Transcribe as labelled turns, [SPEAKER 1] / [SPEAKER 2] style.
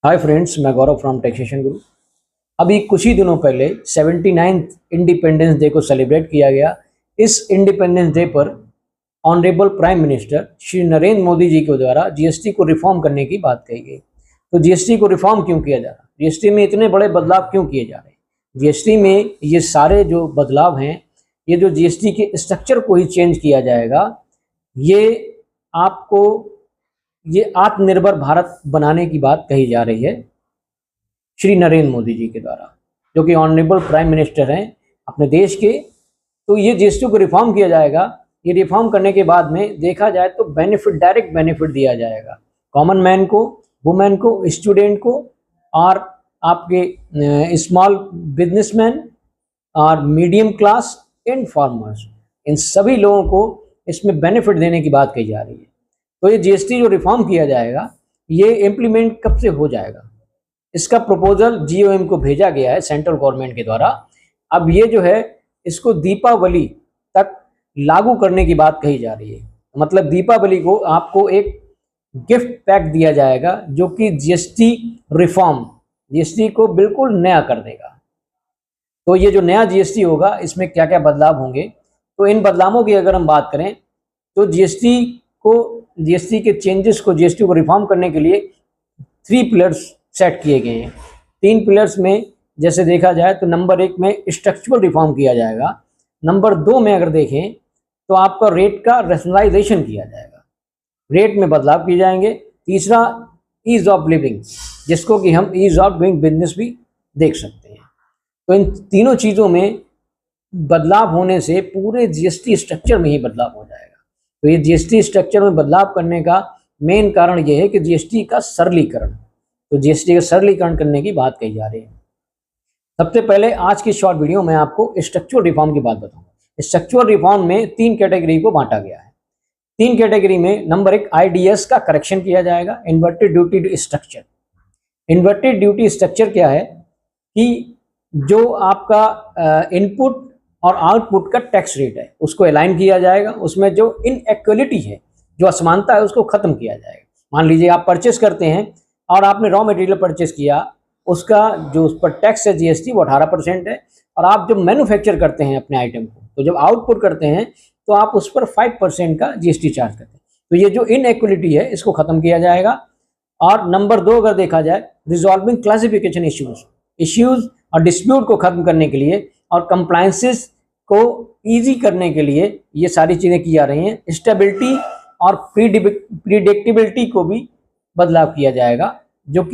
[SPEAKER 1] Hi friends, मैं गौरव from taxation गुरु। अभी कुछ ही दिनों पहले 79th इंडिपेंडेंस डे को सेलिब्रेट किया गया। इस इंडिपेंडेंस डे पर honourable prime minister Shri Narendra Modi ji के द्वारा जीएसटी को रिफॉर्म करने की बात कही गई। तो जीएसटी को रिफॉर्म क्यों किया जा रहा, जीएसटी में इतने बड़े बदलाव क्यों किए जा रहे हैं? जीएसटी में ये सारे जो बदलाव हैं, ये जो जीएसटी के स्ट्रक्चर को ही चेंज किया जाएगा, ये आत्मनिर्भर भारत बनाने की बात कही जा रही है श्री नरेंद्र मोदी जी के द्वारा, जो कि ऑनरेबल प्राइम मिनिस्टर हैं अपने देश के। तो ये जीएसटी को रिफॉर्म किया जाएगा। ये रिफॉर्म करने के बाद में देखा जाए तो बेनिफिट, डायरेक्ट बेनिफिट दिया जाएगा कॉमन मैन को, वुमेन को, स्टूडेंट को और आपके स्मॉल बिजनेसमैन और मीडियम क्लास एंड फार्मर्स, इन सभी लोगों को इसमें बेनिफिट देने की बात कही जा रही है। तो ये जीएसटी जो रिफॉर्म किया जाएगा, ये इम्प्लीमेंट कब से हो जाएगा? इसका प्रपोजल जीओएम को भेजा गया है सेंट्रल गवर्नमेंट के द्वारा। अब ये जो है, इसको दीपावली तक लागू करने की बात कही जा रही है। मतलब दीपावली को आपको एक गिफ्ट पैक दिया जाएगा, जो कि जीएसटी रिफॉर्म, जीएसटी को बिल्कुल नया कर देगा। तो ये जो नया जीएसटी होगा, इसमें क्या क्या बदलाव होंगे? तो इन बदलावों की अगर हम बात करें तो जीएसटी के चेंजेस को, जीएसटी को रिफॉर्म करने के लिए 3 पिलर्स सेट किए गए हैं। 3 पिलर्स में जैसे देखा जाए तो नंबर 1 में स्ट्रक्चरल रिफॉर्म किया जाएगा। नंबर 2 में अगर देखें तो आपका रेट का रैशनलाइजेशन किया जाएगा, रेट में बदलाव किए जाएंगे। तीसरा ईज ऑफ लिविंग, जिसको कि हम ईज ऑफ डूइंग बिजनेस भी देख सकते हैं। तो इन तीनों चीज़ों में बदलाव होने से पूरे जीएसटी स्ट्रक्चर में ही बदलाव हो जाएगा। तो ये जीएसटी स्ट्रक्चर में बदलाव करने का मेन कारण ये है कि जीएसटी का सरलीकरण, तो जीएसटी का सरलीकरण करने की बात कही जा रही है। सबसे पहले आज की शॉर्ट वीडियो में आपको स्ट्रक्चरल रिफॉर्म की बात बताऊंगा। स्ट्रक्चरल रिफॉर्म में 3 कैटेगरी को बांटा गया है। 3 कैटेगरी में नंबर 1 आईडीएस का करेक्शन किया जाएगा, inverted duty structure. Inverted duty structure क्या है कि जो आपका इनपुट और आउटपुट का टैक्स रेट है, उसको अलाइन किया जाएगा। उसमें जो इनइक्वलिटी है, जो असमानता है, उसको खत्म किया जाएगा। मान लीजिए आप परचेस करते हैं और आपने रॉ मटेरियल परचेस किया, उसका जो उस पर टैक्स है जीएसटी, वो 18% है। और आप जब मैन्युफैक्चर करते हैं अपने आइटम को, तो जब आउटपुट करते हैं तो आप उस पर 5% का जीएसटी चार्ज करते हैं। तो ये जो इनइक्वलिटी है, इसको खत्म किया जाएगा। और नंबर 2 अगर देखा जाए, रिजॉल्विंग क्लासिफिकेशन इश्यूज और डिस्प्यूट को खत्म करने के लिए और कंप्लायंसेस को ईजी करने के लिए ये सारी चीज़ें की जा रही हैं। स्टेबिलिटी और प्रीडिक्टेबिलिटी को भी बदलाव किया जाएगा, जो कि